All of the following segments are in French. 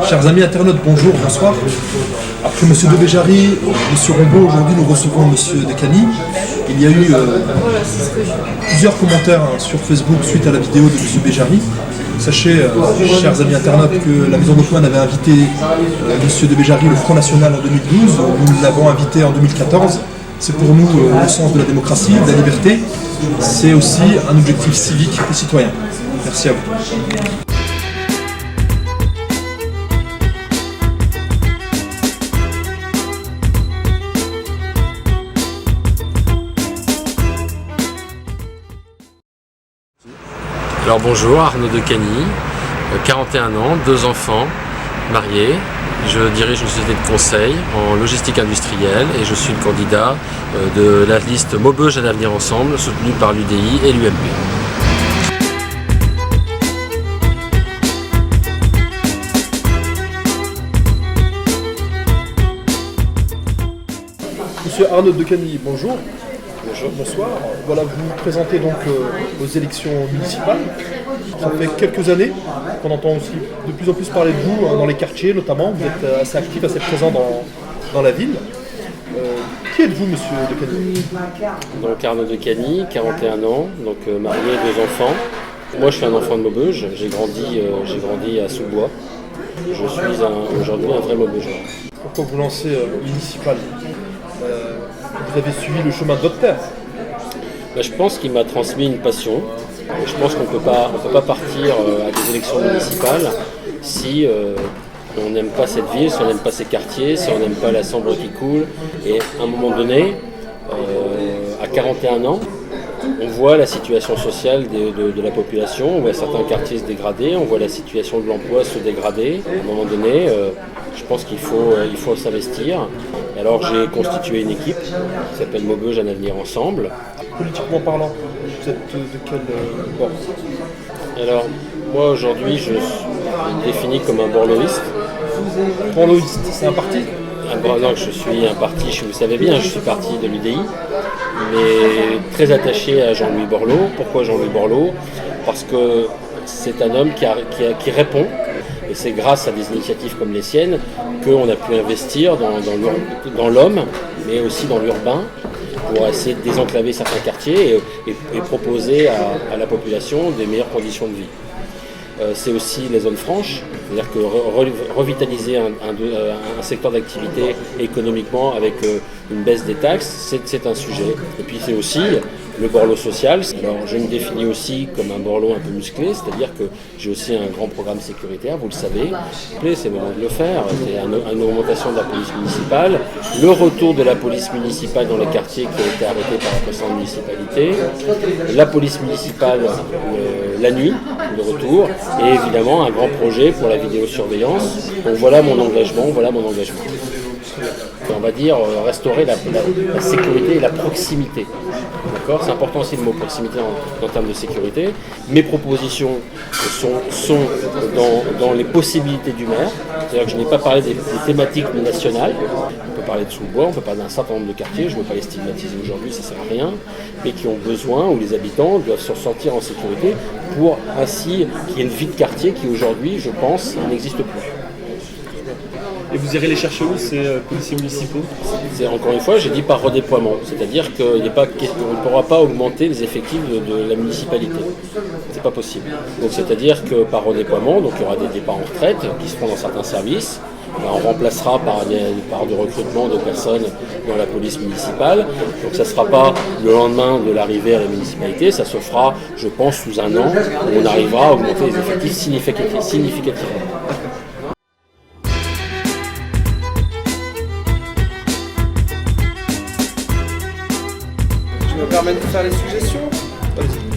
Chers amis internautes, bonjour, bonsoir. Après M. de Béjary, M. Rombaud, aujourd'hui nous recevons M. Decani. Il y a eu plusieurs commentaires sur Facebook suite à la vidéo de M. Béjary. Sachez, chers amis internautes, que la Maison d'Antoine avait invité M. de Béjary, le Front National, en 2012. Nous l'avons invité en 2014. C'est pour nous le sens de la démocratie, de la liberté. C'est aussi un objectif civique et citoyen. Merci à vous. Alors bonjour, Arnaud Decani, 41 ans, 2 enfants, marié. Je dirige une société de conseil en logistique industrielle et je suis le candidat de la liste Maubeuge à l'avenir ensemble, soutenue par l'UDI et l'UMP. Monsieur Arnaud Decani, bonjour. Bonjour. Bonsoir. Voilà, vous vous présentez donc aux élections municipales. Ça fait quelques années qu'on entend aussi de plus en plus parler de vous dans les quartiers notamment. Vous êtes assez actif, assez présent dans la ville. Qui êtes-vous, monsieur Decani? Donc Arnaud Decani, 41 ans, donc marié, 2 enfants. Moi je suis un enfant de Maubeuge, j'ai grandi à Sous-Bois. Je suis aujourd'hui un vrai Maubeugeois. Pourquoi vous lancez municipal? Vous avez suivi le chemin de votre père. Je pense qu'il m'a transmis une passion. Je pense qu'on ne peut pas partir à des élections municipales si on n'aime pas cette ville, si on n'aime pas ces quartiers, si on n'aime pas la Sambre qui coule. Et à un moment donné, à 41 ans, on voit la situation sociale de la population, on voit certains quartiers se dégrader, on voit la situation de l'emploi se dégrader. À un moment donné, je pense qu'il faut s'investir. Alors j'ai constitué une équipe qui s'appelle Maubeuge un avenir ensemble. Politiquement parlant, vous êtes de quel bord? Alors moi aujourd'hui je suis défini comme un borloïste. Borloïste, c'est un parti? Non, je suis un parti, vous savez bien, je suis parti de l'UDI, mais très attaché à Jean-Louis Borloo. Pourquoi Jean-Louis Borloo? Parce que c'est un homme qui répond, et c'est grâce à des initiatives comme les siennes qu'on a pu investir dans l'homme, mais aussi dans l'urbain, pour essayer de désenclaver certains quartiers et proposer à la population des meilleures conditions de vie. C'est aussi les zones franches, c'est-à-dire que revitaliser un secteur d'activité économiquement avec une baisse des taxes, c'est un sujet. Et puis c'est aussi le borloo social. Alors je me définis aussi comme un borloo un peu musclé, c'est-à-dire que j'ai aussi un grand programme sécuritaire, vous le savez. C'est le moment de le faire. C'est une augmentation de la police municipale, le retour de la police municipale dans les quartiers qui ont été arrêtés par la précédente municipalité, la police municipale la nuit, le retour, et évidemment un grand projet pour la vidéosurveillance. Donc voilà mon engagement, On va dire restaurer la sécurité et la proximité. D'accord, c'est important aussi le mot proximité en termes de sécurité. Mes propositions sont dans les possibilités du maire. C'est-à-dire que je n'ai pas parlé des thématiques nationales. On peut parler de Sous-Bois, on peut parler d'un certain nombre de quartiers, je ne veux pas les stigmatiser aujourd'hui, ça ne sert à rien, mais qui ont besoin, où les habitants doivent se sentir en sécurité pour ainsi qu'il y ait une vie de quartier qui aujourd'hui, je pense, n'existe plus. Et vous irez les chercher où, ces policiers municipaux? Encore une fois, j'ai dit par redéploiement, c'est-à-dire qu'on ne pourra pas augmenter les effectifs de la municipalité. C'est pas possible. Donc c'est-à-dire que par redéploiement, donc il y aura des départs en retraite qui se font dans certains services. On remplacera par de recrutement de personnes dans la police municipale. Donc ça ne sera pas le lendemain de l'arrivée à la municipalité, ça se fera, je pense, sous un an, où on arrivera à augmenter les effectifs significativement. Je me permets de vous faire les suggestions.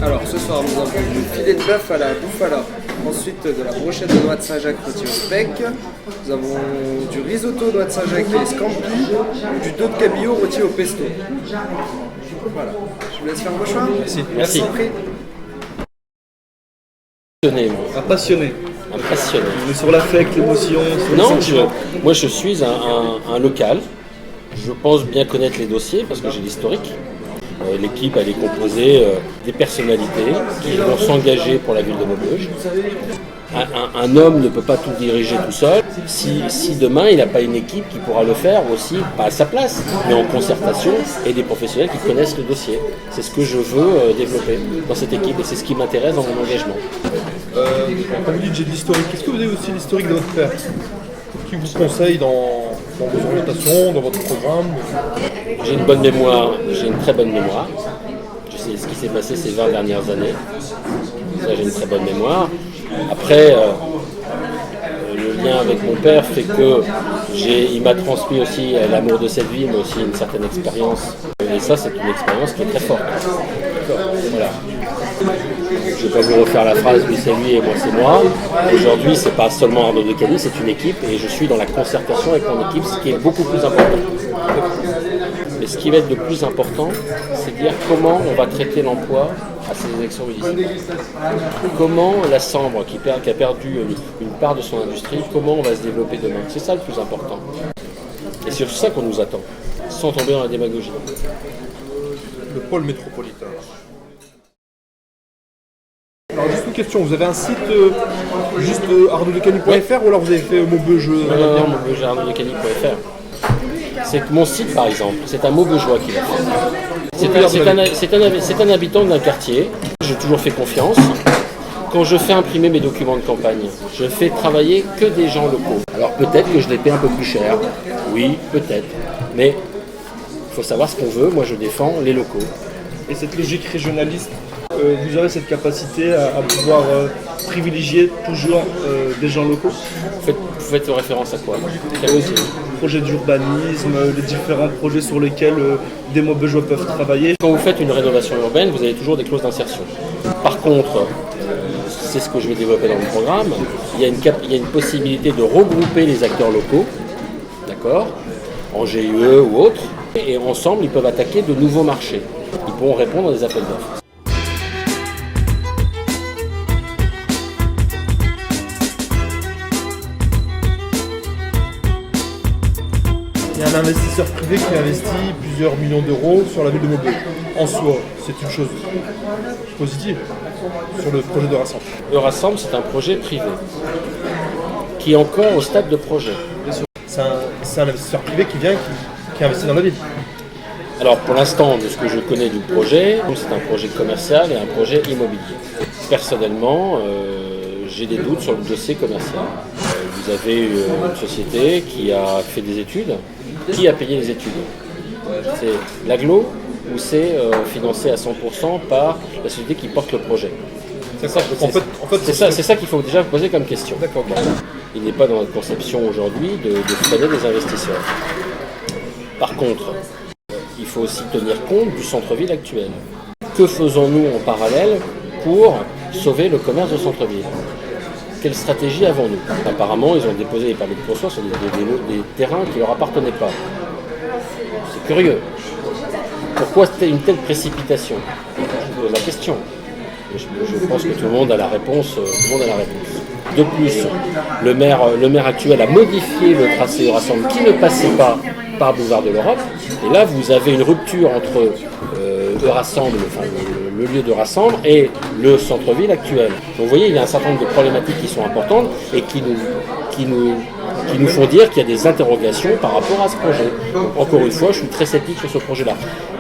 Alors ce soir nous avons du filet de bœuf à la bouffala, ensuite de la brochette de noix de Saint-Jacques rôtie au bec, nous avons du risotto noix de Saint-Jacques et scampi, du dos de cabillaud rôti au pesto. Voilà, je vous laisse faire vos choix. Merci. Un passionné. Mais sur l'affect, l'émotion, sur les sentiments. Moi je suis un local. Je pense bien connaître les dossiers parce que j'ai l'historique. L'équipe elle est composée des personnalités qui vont s'engager pour la ville de Maubeuge. Un homme ne peut pas tout diriger tout seul. Si demain il n'a pas une équipe qui pourra le faire aussi, pas à sa place, mais en concertation et des professionnels qui connaissent le dossier. C'est ce que je veux développer dans cette équipe et c'est ce qui m'intéresse dans mon engagement. Quand vous dites j'ai de l'historique, est-ce que vous avez aussi l'historique de votre père qui vous conseille dans vos orientations, dans votre programme? J'ai une bonne mémoire, j'ai une très bonne mémoire. Je sais ce qui s'est passé ces 20 dernières années. Ça, j'ai une très bonne mémoire. Après, le lien avec mon père fait que il m'a transmis aussi l'amour de cette vie, mais aussi une certaine expérience. Et ça, c'est une expérience qui est très forte. Voilà. Je ne vais pas vous refaire la phrase lui c'est lui et moi c'est moi. Aujourd'hui, c'est pas seulement Arnaud Decani, c'est une équipe et je suis dans la concertation avec mon équipe, ce qui est beaucoup plus important. Mais ce qui va être le plus important, c'est de dire comment on va traiter l'emploi à ces élections municipales. Comment la Sambre, qui a perdu une part de son industrie, comment on va se développer demain. C'est ça le plus important. Et c'est sur ça qu'on nous attend, sans tomber dans la démagogie. Le pôle métropolitain. Alors juste une question, vous avez un site juste arnaudecani.fr ou alors vous avez fait Maubeuge Non, Maubeuge arnaudecani.fr. C'est que mon site par exemple, c'est un Maubeugeois qui l'a fait. C'est un habitant d'un quartier, j'ai toujours fait confiance. Quand je fais imprimer mes documents de campagne, je fais travailler que des gens locaux. Alors peut-être que je les paie un peu plus cher, oui, peut-être, mais il faut savoir ce qu'on veut, moi je défends les locaux. Et cette logique régionaliste, vous aurez cette capacité à pouvoir privilégier toujours des gens locaux? Vous faites référence à quoi? Projet d'urbanisme, les différents projets sur lesquels des Maubeugeois peuvent travailler. Quand vous faites une rénovation urbaine, vous avez toujours des clauses d'insertion. Par contre, c'est ce que je vais développer dans mon programme, il y a une possibilité de regrouper les acteurs locaux, d'accord, en GIE ou autres, et ensemble ils peuvent attaquer de nouveaux marchés. Ils pourront répondre à des appels d'offres. Il y a un investisseur privé qui investit plusieurs millions d'euros sur la ville de Maubeuge. En soi, c'est une chose positive sur le projet d'Eurassemble. Eurassemble, c'est un projet privé qui est encore au stade de projet. C'est un investisseur privé qui investit dans la ville. Alors pour l'instant, de ce que je connais du projet, c'est un projet commercial et un projet immobilier. Personnellement, j'ai des doutes sur le dossier commercial. Vous avez une société qui a fait des études. Qui a payé les études? C'est l'Aglo ou c'est financé à 100% par la société qui porte le projet? C'est ça qu'il faut déjà poser comme question. D'accord. Il n'est pas dans notre conception aujourd'hui de freiner des investisseurs. Par contre, il faut aussi tenir compte du centre-ville actuel. Que faisons-nous en parallèle pour sauver le commerce de centre-ville? Quelle stratégie avons-nous? Apparemment, ils ont déposé les permis de construire sur des terrains qui ne leur appartenaient pas. C'est curieux. Pourquoi c'était une telle précipitation? Je pose la question. Je pense que tout le monde a la réponse. De plus, le maire actuel a modifié le tracé Eurassemble qui ne passait pas par Boulevard de l'Europe. Et là, vous avez une rupture entre Eurassemble, enfin le lieu de rassemble, et le centre-ville actuel. Donc vous voyez, il y a un certain nombre de problématiques qui sont importantes et qui nous font dire qu'il y a des interrogations par rapport à ce projet. Donc, encore une fois, je suis très sceptique sur ce projet-là.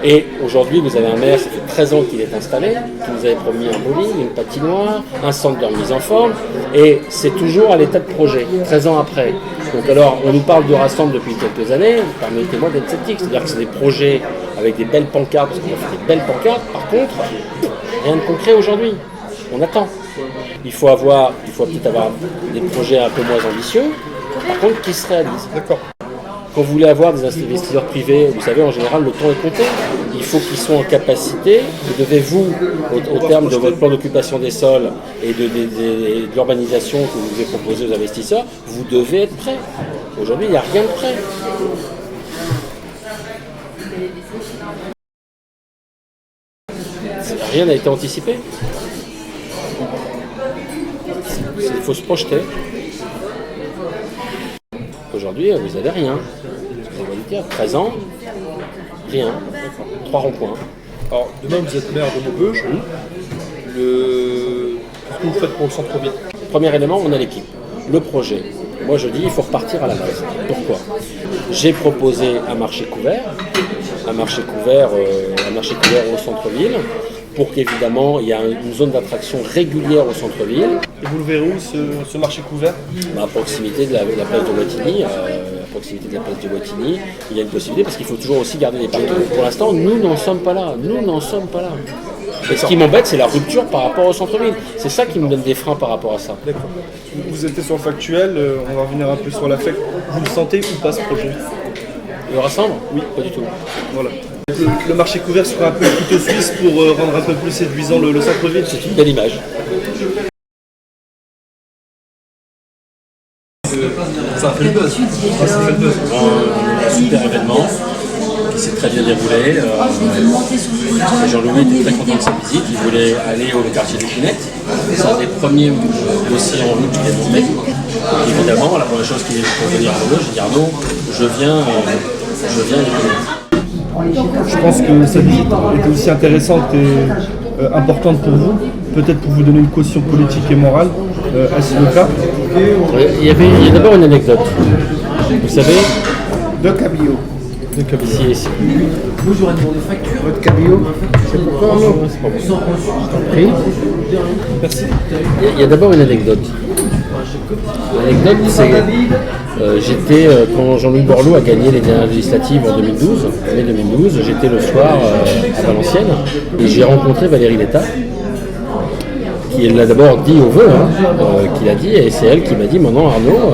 Et aujourd'hui, vous avez un maire, ça fait 13 ans qu'il est installé, qui nous avait promis un bowling, une patinoire, un centre de remise en forme, et c'est toujours à l'état de projet, 13 ans après. Donc alors, on nous parle de rassemble depuis quelques années, permettez-moi d'être sceptique, c'est-à-dire que c'est des projets avec des belles pancartes, parce qu'on a fait des belles pancartes, par contre, rien de concret aujourd'hui. On attend. Il faut peut-être avoir des projets un peu moins ambitieux, par contre, qui se réalisent. D'accord. Quand vous voulez avoir des investisseurs privés, vous savez, en général, le temps est compté. Il faut qu'ils soient en capacité. Vous devez, au terme de votre plan d'occupation des sols et de l'urbanisation que vous devez proposer aux investisseurs, vous devez être prêt. Aujourd'hui, il n'y a rien de prêt. Rien n'a été anticipé. Il faut se projeter. Aujourd'hui, vous n'avez rien. Vous avez 13 ans, rien. 3 ronds-points. Alors, demain, vous êtes maire de Maubeuge. Qu'est-ce que vous faites pour le centre-ville? Premier élément, on a l'équipe, le projet. Moi je dis il faut repartir à la base. Pourquoi? J'ai proposé un marché couvert au centre-ville, pour qu'évidemment il y ait une zone d'attraction régulière au centre-ville. Et vous le verrez où ce marché couvert? À proximité de la place de Wattignies, il y a une possibilité parce qu'il faut toujours aussi garder des parkings. Pour l'instant, nous n'en sommes pas là. Et ce qui m'embête, c'est la rupture par rapport au centre-ville. C'est ça qui me donne des freins par rapport à ça. D'accord. Vous étiez sur le factuel, on va revenir un peu sur l'affect. Vous le sentez ou pas ce projet? Le rassemble? Oui, pas du tout. Voilà. Le marché couvert sera un peu le couteau suisse pour rendre un peu plus séduisant le centre-ville. C'est une belle image. Ça a fait le buzz. Un super événement qui s'est très bien déroulé. Jean-Louis était très content de sa visite. Il voulait aller au quartier des Pinettes. C'est un des premiers dossiers en route qu'il est monté. Donc évidemment, la première chose qu'il est pour venir à Arnaud, j'ai dit Arnaud, je viens les Pinettes. Je pense que cette visite était aussi intéressante et importante pour vous, peut-être pour vous donner une caution politique et morale. Est-ce le cas? Il y a d'abord une anecdote. Vous savez, De cabillaud. si. Votre cabillaud, c'est pourquoi non? Merci. Il y a d'abord une anecdote. L'anecdote, c'est j'étais, quand Jean-Louis Borloo a gagné les dernières législatives en 2012, mai 2012, j'étais le soir à Valenciennes et j'ai rencontré Valérie Létard, qui l'a d'abord dit au vœu, qu'il a dit, et c'est elle qui m'a dit maintenant Arnaud,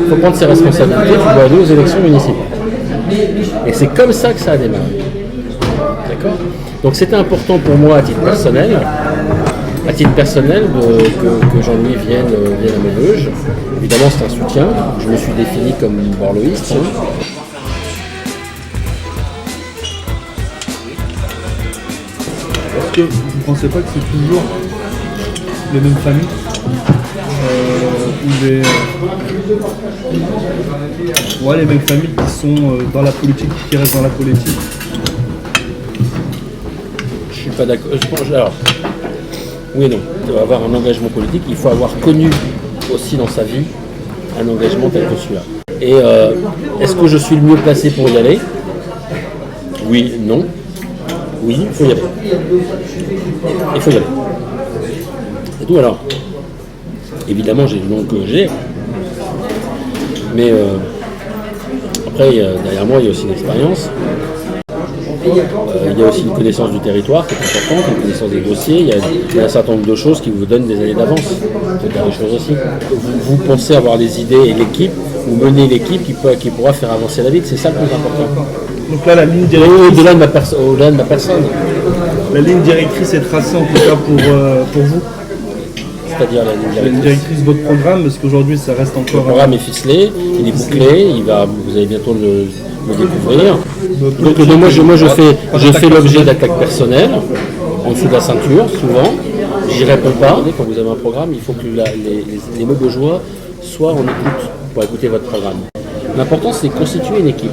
il faut prendre ses responsabilités, tu dois aller aux élections municipales. Et c'est comme ça que ça a démarré. D'accord? Donc c'était important pour moi à titre personnel que Jean-Louis vienne à Maubeuge. Évidemment c'est un soutien, je me suis défini comme borloïste. Est-ce que vous ne pensez pas que c'est toujours les mêmes familles ou les mêmes familles qui sont dans la politique, qui restent dans la politique? Je suis pas d'accord. Alors, oui et non. Pour avoir un engagement politique, il faut avoir connu aussi dans sa vie un engagement tel que celui-là. Et est-ce que je suis le mieux placé pour y aller? Oui, non. Oui, il faut y aller. Il faut y aller. C'est tout. Alors, évidemment, j'ai le nom que j'ai. Mais après, derrière moi, il y a aussi une expérience. Il y a aussi une connaissance du territoire qui est importante, une connaissance des dossiers. Il y a un certain nombre de choses qui vous donnent des années d'avance. C'est des choses aussi. Vous pensez avoir des idées et l'équipe, ou mener l'équipe qui pourra faire avancer la ville. C'est ça le plus important. Donc là, la ligne directrice... Au-delà de ma personne. La ligne directrice est tracée en tout cas pour vous. C'est-à-dire la ligne La ligne directrice de votre programme, parce qu'aujourd'hui ça reste encore... Le programme est ficelé, il est bouclé, vous allez bientôt le découvrir. Donc moi je fais l'objet d'attaques personnelles, en dessous de la ceinture, souvent. J'y réponds pas. Quand vous avez un programme, il faut que les Maubeugeois soient en écoute pour écouter votre programme. L'important c'est de constituer une équipe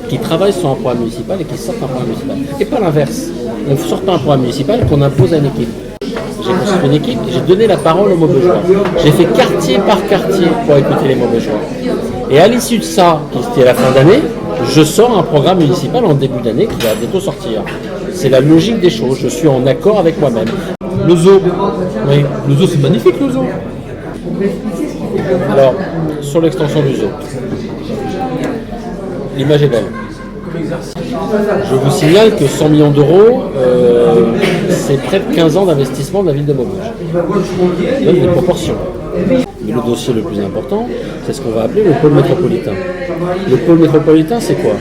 qui travaille sur un programme municipal et qui sort un programme municipal. Et pas l'inverse. On ne sort pas un programme municipal qu'on impose à une équipe. J'ai construit une équipe, j'ai donné la parole aux Maubeugeois. J'ai fait quartier par quartier pour écouter les Maubeugeois. Et à l'issue de ça, qui était à la fin d'année, je sors un programme municipal en début d'année qui va bientôt sortir. C'est la logique des choses, je suis en accord avec moi-même. Le zoo. Oui. Le zoo, c'est magnifique, le zoo. Alors, sur l'extension du zoo, l'image est belle. Je vous signale que 100 millions d'euros, c'est près de 15 ans d'investissement de la ville de Maubeuge. Ça donne des proportions. Mais le dossier le plus important, c'est ce qu'on va appeler le pôle métropolitain. Le pôle métropolitain, c'est quoi?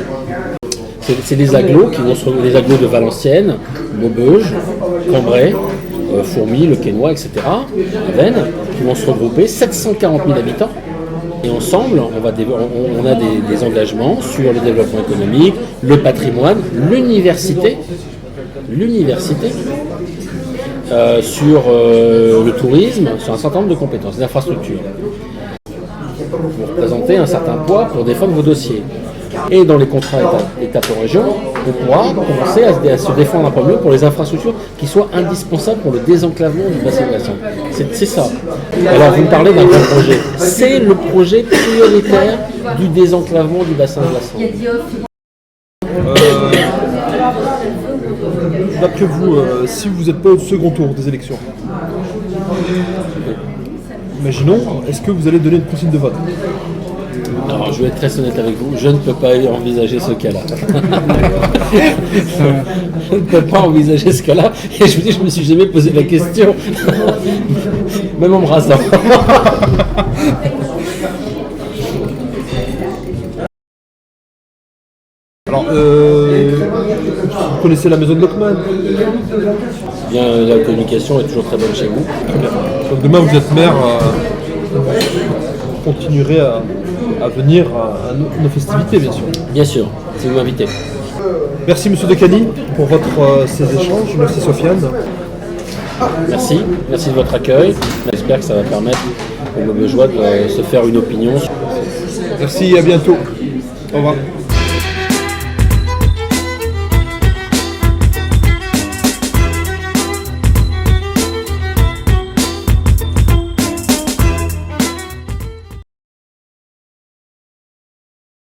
C'est les agglos les agglos de Valenciennes, Maubeuge, Cambrai, Fourmies, Le Quesnoy, etc., Vennes, qui vont se regrouper, 740 000 habitants. Et ensemble, on a des engagements sur le développement économique, le patrimoine, l'université, sur le tourisme, sur un certain nombre de compétences, des infrastructures. Vous représentez un certain poids pour défendre vos dossiers. Et dans les contrats État pour région, on pourra commencer à se défendre un peu mieux pour les infrastructures qui soient indispensables pour le désenclavement du bassin glaçant. C'est ça. Alors vous me parlez d'un grand projet. C'est le projet prioritaire du désenclavement du bassin glaçant. D'après vous, si vous n'êtes pas au second tour des élections, imaginons, est-ce que vous allez donner une consigne de vote? Alors, je vais être très honnête avec vous, je ne peux pas envisager ce cas-là. Je ne peux pas envisager ce cas-là. Et je vous dis, je me suis jamais posé la question, même en me rasant. Alors, vous connaissez la maison de Lockman? Bien, la communication est toujours très bonne chez vous. Donc demain, vous êtes maire, vous continuerez à venir à nos festivités, bien sûr. Bien sûr, si vous m'invitez. Merci Monsieur Decani pour ces échanges. Merci Sofiane. Merci de votre accueil. J'espère que ça va permettre aux Beaubejois de se faire une opinion. Merci, à bientôt. Au revoir.